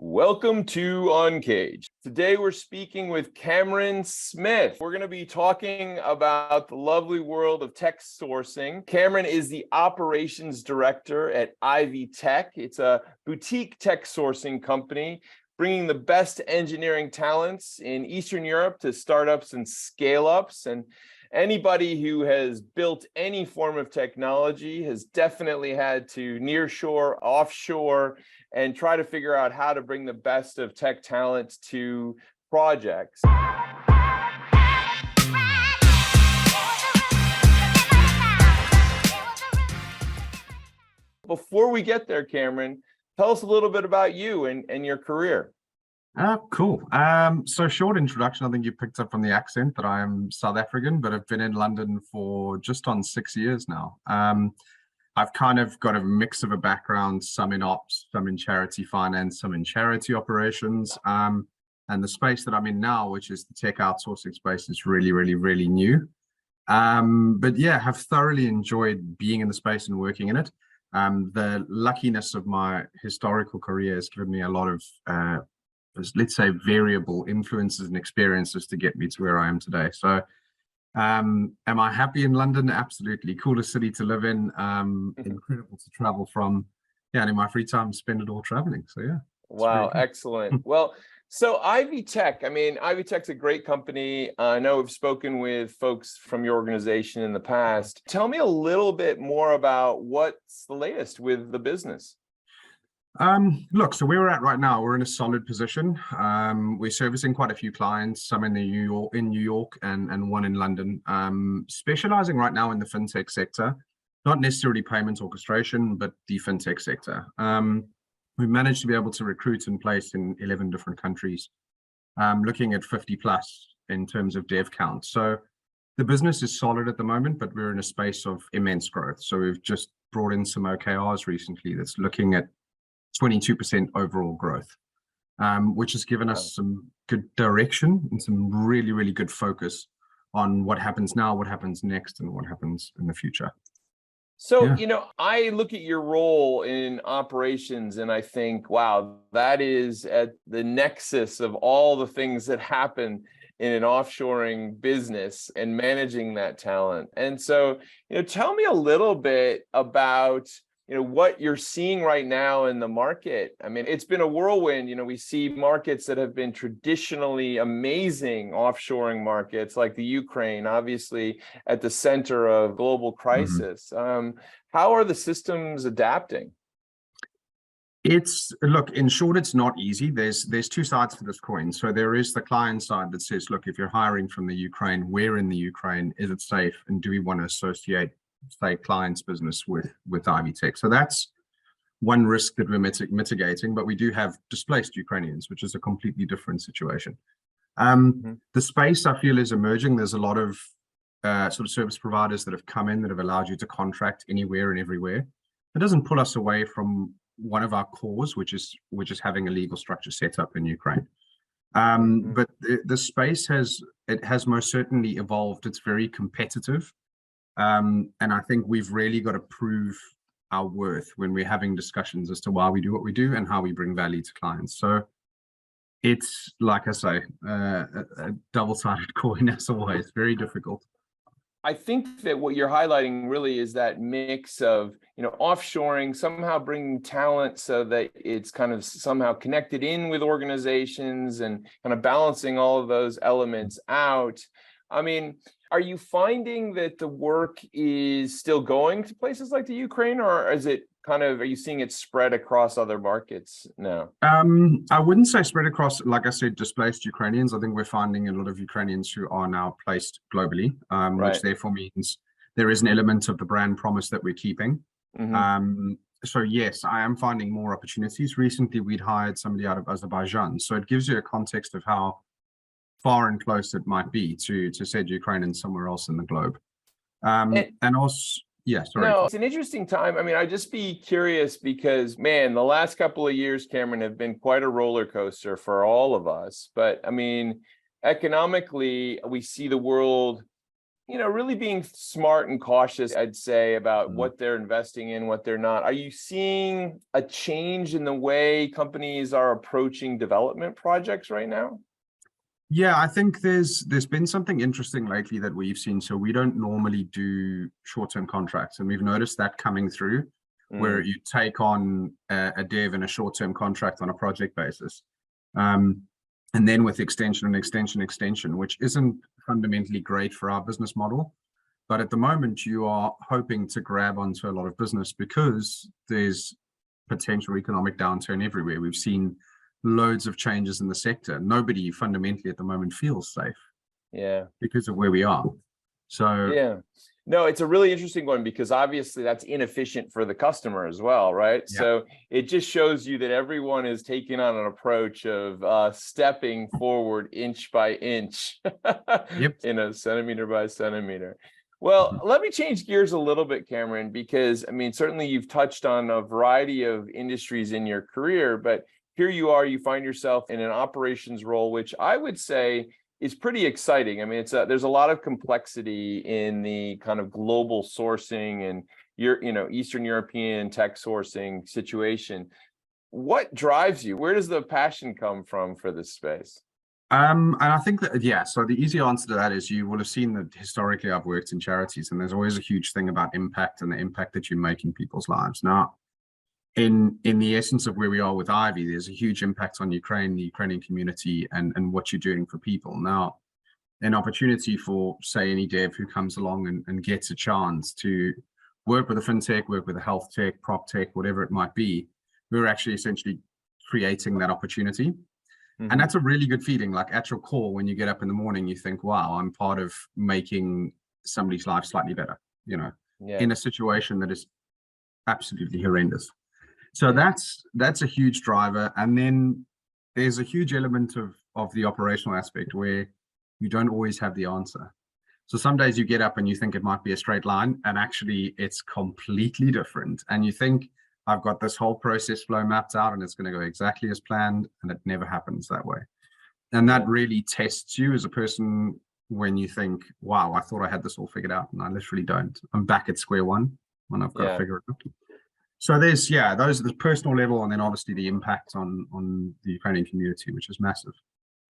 Welcome to Uncaged. Today we're speaking with Cameron Smith. We're going to be talking about the lovely world of tech sourcing. Cameron is the operations director at Ivy Tech. It's a boutique tech sourcing company bringing the best engineering talents in Eastern Europe to startups and scale-ups. And anybody who has built any form of technology has definitely had to nearshore, offshore, and try to figure out how to bring the best of tech talent to projects. Before we get there, Cameron, tell us a little bit about you and your career. Cool. So short introduction, I think you picked up from the accent that I am South African, but I've been in London for just on 6 years now. I've kind of got a mix of a background, some in ops, some in charity finance, some in charity operations. And the space that I'm in now, which is the tech outsourcing space, is really new. But yeah, have thoroughly enjoyed being in the space and working in it. The luckiness of my historical career has given me a lot of let's say variable influences and experiences to get me to where I am today. So am I happy in London? Absolutely. Coolest city to live in, incredible to travel from. Yeah, and in my free time spend it all traveling. So yeah. Wow, excellent. Well, so Ivy Tech, Ivy Tech's a great company. I know we've spoken with folks from your organization in the past. Tell me a little bit more about what's the latest with the business. Look, so where we're at right now, we're in a solid position. We're servicing quite a few clients, some in New York and one in London, specializing right now in the fintech sector, not necessarily payments orchestration, but the fintech sector. We managed to be able to recruit and place in 11 different countries, looking at 50 plus in terms of dev count. So the business is solid at the moment, but we're in a space of immense growth. So we've just brought in some OKRs recently that's looking at 22% overall growth, which has given us some good direction and some really good focus on what happens now, what happens next, and what happens in the future. So, I look at your role in operations and I think, wow, that is at the nexus of all the things that happen in an offshoring business and managing that talent. And so, tell me a little bit about what you're seeing right now in the market. It's been a whirlwind. We see markets that have been traditionally amazing offshoring markets like the Ukraine, obviously at the center of global crisis. How are the systems adapting? Look, in short, it's not easy. There's two sides to this coin. So there is the client side that says, look, if you're hiring from the Ukraine, where in the Ukraine, is it safe? And do we want to associate, say, client's business with Ivy Tech? So that's one risk that we're mitigating, but we do have displaced Ukrainians, which is a completely different situation. The space I feel is emerging. There's a lot of sort of service providers that have come in that have allowed you to contract anywhere and everywhere. It doesn't pull us away from one of our cores, which is having a legal structure set up in Ukraine. But the space has most certainly evolved. It's very competitive. And I think we've really got to prove our worth when we're having discussions as to why we do what we do and how we bring value to clients. So it's, like I say, a double-sided coin as always, very difficult. I think that what you're highlighting really is that mix of, offshoring, somehow bringing talent so that it's kind of somehow connected in with organizations and kind of balancing all of those elements out. Are you finding that the work is still going to places like the Ukraine, or is it are you seeing it spread across other markets now? I wouldn't say spread across, like I said, displaced Ukrainians. I think we're finding a lot of Ukrainians who are now placed globally, which therefore means there is an element of the brand promise that we're keeping. So yes, I am finding more opportunities. Recently, we'd hired somebody out of Azerbaijan. So it gives you a context of how far and close it might be to said Ukraine and somewhere else in the globe. And also, yeah, sorry. No, it's an interesting time. I'd just be curious because, man, the last couple of years, Cameron, have been quite a roller coaster for all of us. But economically, we see the world really being smart and cautious, I'd say, about Mm. what they're investing in, what they're not. Are you seeing a change in the way companies are approaching development projects right now? Yeah, I think there's been something interesting lately that we've seen. So we don't normally do short-term contracts, and we've noticed that coming through, where Mm, you take on a dev in a short-term contract on a project basis, um, and then with extension and extension, which isn't fundamentally great for our business model. But at the moment, you are hoping to grab onto a lot of business because there's potential economic downturn everywhere. We've seen loads of changes in the sector. Nobody fundamentally at the moment feels safe yeah. because of where we are. So, Yeah. No, it's a really interesting one because obviously that's inefficient for the customer as well, right? yeah, So it just shows you that everyone is taking on an approach of stepping forward inch by inch yep. centimeter by centimeter. Well, Mhm. let me change gears a little bit, Cameron, because I mean, certainly you've touched on a variety of industries in your career, but here you are, you find yourself in an operations role, which I would say is pretty exciting. I mean, there's a lot of complexity in the kind of global sourcing and Eastern European tech sourcing situation. What drives you? Where does the passion come from for this space? And I think that, yeah, so the easy answer to that is you will have seen that historically I've worked in charities, and there's always a huge thing about impact and the impact that you make in people's lives. Now, in the essence of where we are with Ivy, there's a huge impact on Ukraine, the Ukrainian community, and what you're doing for people. Now, an opportunity for, say, any dev who comes along and gets a chance to work with a fintech, work with a health tech, prop tech, whatever it might be, we're actually essentially creating that opportunity. And Mhm. that's a really good feeling. Like at your core, when you get up in the morning, you think, wow, I'm part of making somebody's life slightly better, Yeah, in a situation that is absolutely horrendous. So yeah, that's a huge driver. And then there's a huge element of the operational aspect where you don't always have the answer. So some days you get up and you think it might be a straight line, and actually it's completely different. And you think, I've got this whole process flow mapped out and it's going to go exactly as planned, and it never happens that way. And that yeah, really tests you as a person when you think, wow, I thought I had this all figured out, and I literally don't. I'm back at square one when I've got to yeah. figure it out. So there's, yeah, those are the personal level, and then obviously the impact on the Ukrainian community, which is massive.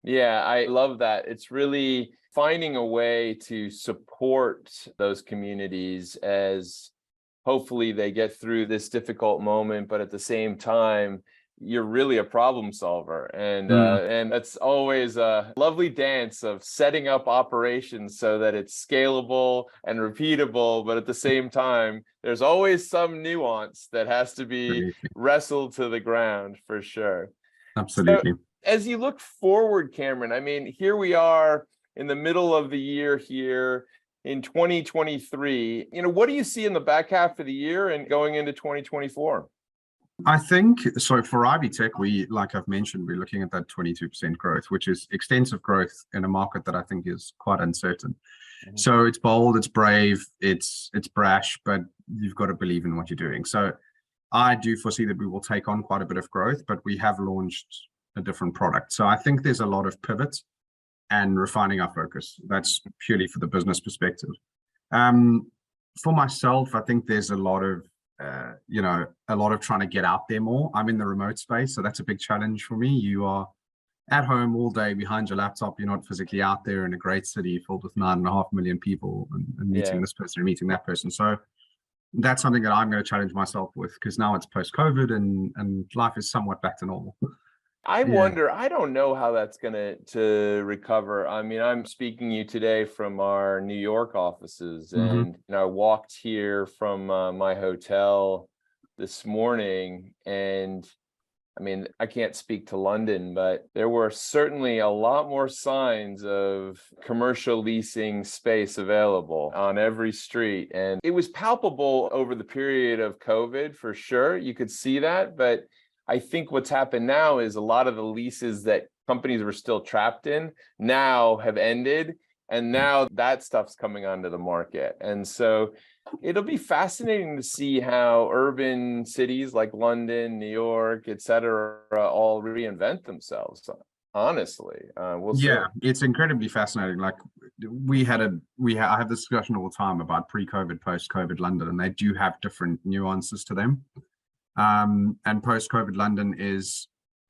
Yeah, I love that. It's really finding a way to support those communities as hopefully they get through this difficult moment, but at the same time, you're really a problem solver. Mm, And that's always a lovely dance of setting up operations so that it's scalable and repeatable, but at the same time, there's always some nuance that has to be absolutely. wrestled to the ground for sure. So Absolutely. as you look forward, Cameron, I mean, here we are in the middle of the year here in 2023. What do you see in the back half of the year and going into 2024? I think so. For Ivy Tech, like I've mentioned, we're looking at that 22% growth, which is extensive growth in a market that I think is quite uncertain. Mhm. So it's bold, it's brave, it's brash, but you've got to believe in what you're doing. So I do foresee that we will take on quite a bit of growth, but we have launched a different product. So I think there's a lot of pivot and refining our focus. That's purely for the business perspective. Um, for myself, I think there's a lot of trying to get out there more. I'm in the remote space, so that's a big challenge for me. You are at home all day behind your laptop. You're not physically out there in a great city filled with 9.5 million people and meeting Yeah. this person and meeting that person. So that's something that I'm going to challenge myself with because now it's post COVID and life is somewhat back to normal. I Yeah. wonder, I don't know how that's gonna to recover. I mean, I'm speaking to you today from our New York offices, Hmm. and I walked here from my hotel this morning, and I mean, I can't speak to London, but there were certainly a lot more signs of commercial leasing space available on every street. And it was palpable over the period of COVID for sure. You could see that. But I think what's happened now is a lot of the leases that companies were still trapped in now have ended. And now that stuff's coming onto the market. And so it'll be fascinating to see how urban cities like London, New York, et cetera, all reinvent themselves. honestly. We'll see. Yeah, it's incredibly fascinating. Like I have this discussion all the time about pre-COVID, post-COVID London, and they do have different nuances to them. And post-COVID London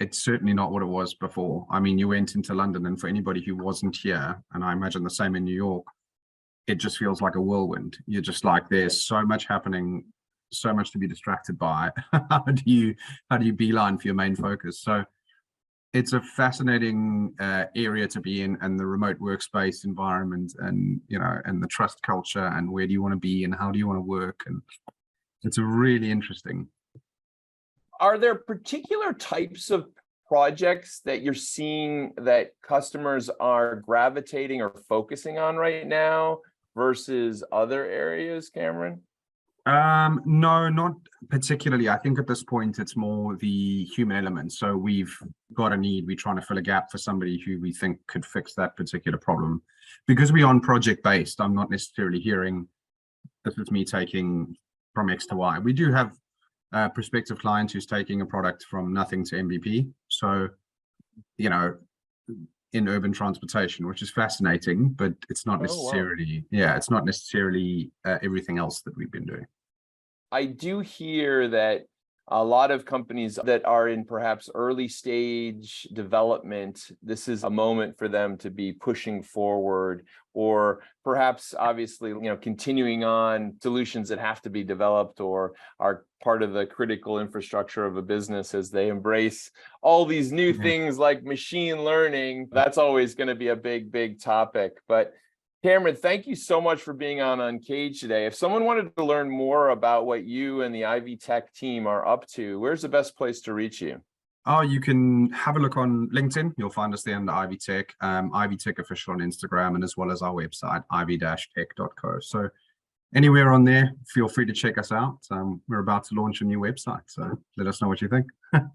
it's certainly not what it was before. I mean, you went into London, and for anybody who wasn't here, and I imagine the same in New York, it just feels like a whirlwind. You're just like, there's so much happening, so much to be distracted by. How do you beeline for your main focus? So it's a fascinating area to be in, and the remote workspace environment, and and the trust culture, and where do you want to be, and how do you want to work, and it's a really interesting. Are there particular types of projects that you're seeing that customers are gravitating or focusing on right now versus other areas, Cameron? No, not particularly. I think at this point it's more the human element. So we've got a need, we're trying to fill a gap for somebody who we think could fix that particular problem. Because we're on project based, I'm not necessarily hearing this is me taking from X to Y. We do have prospective clients who's taking a product from nothing to MVP. So, in urban transportation, which is fascinating, but it's not necessarily, it's not necessarily everything else that we've been doing. I do hear that a lot of companies that are in perhaps early stage development, this is a moment for them to be pushing forward, or perhaps obviously, continuing on solutions that have to be developed or are part of the critical infrastructure of a business as they embrace all these new things like machine learning. That's always going to be a big, big topic. But Cameron, thank you so much for being on Uncaged today. If someone wanted to learn more about what you and the Ivy Tech team are up to, where's the best place to reach you? Oh, you can have a look on LinkedIn. You'll find us there under Ivy Tech, Ivy Tech Official on Instagram, and as well as our website, ivy-tech.co. So anywhere on there, feel free to check us out. We're about to launch a new website, so let us know what you think.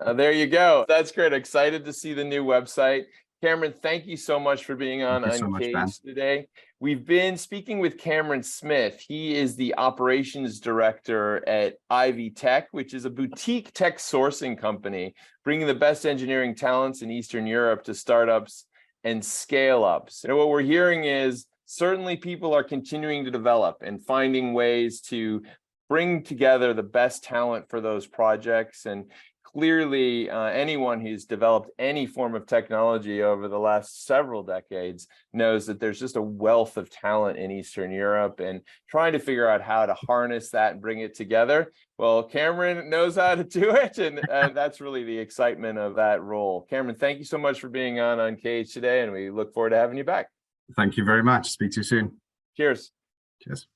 There you go. That's great. Excited to see the new website. Cameron, thank you so much for being on Uncaged today. We've been speaking with Cameron Smith. He is the operations director at Ivy Tech, which is a boutique tech sourcing company, bringing the best engineering talents in Eastern Europe to startups and scale-ups. What we're hearing is certainly people are continuing to develop and finding ways to bring together the best talent for those projects. And clearly, anyone who's developed any form of technology over the last several decades knows that there's just a wealth of talent in Eastern Europe, and trying to figure out how to harness that and bring it together. Well, Cameron knows how to do it, and that's really the excitement of that role. Cameron, thank you so much for being on Uncaged today, and we look forward to having you back. Thank you very much. Speak to you soon. Cheers. Cheers.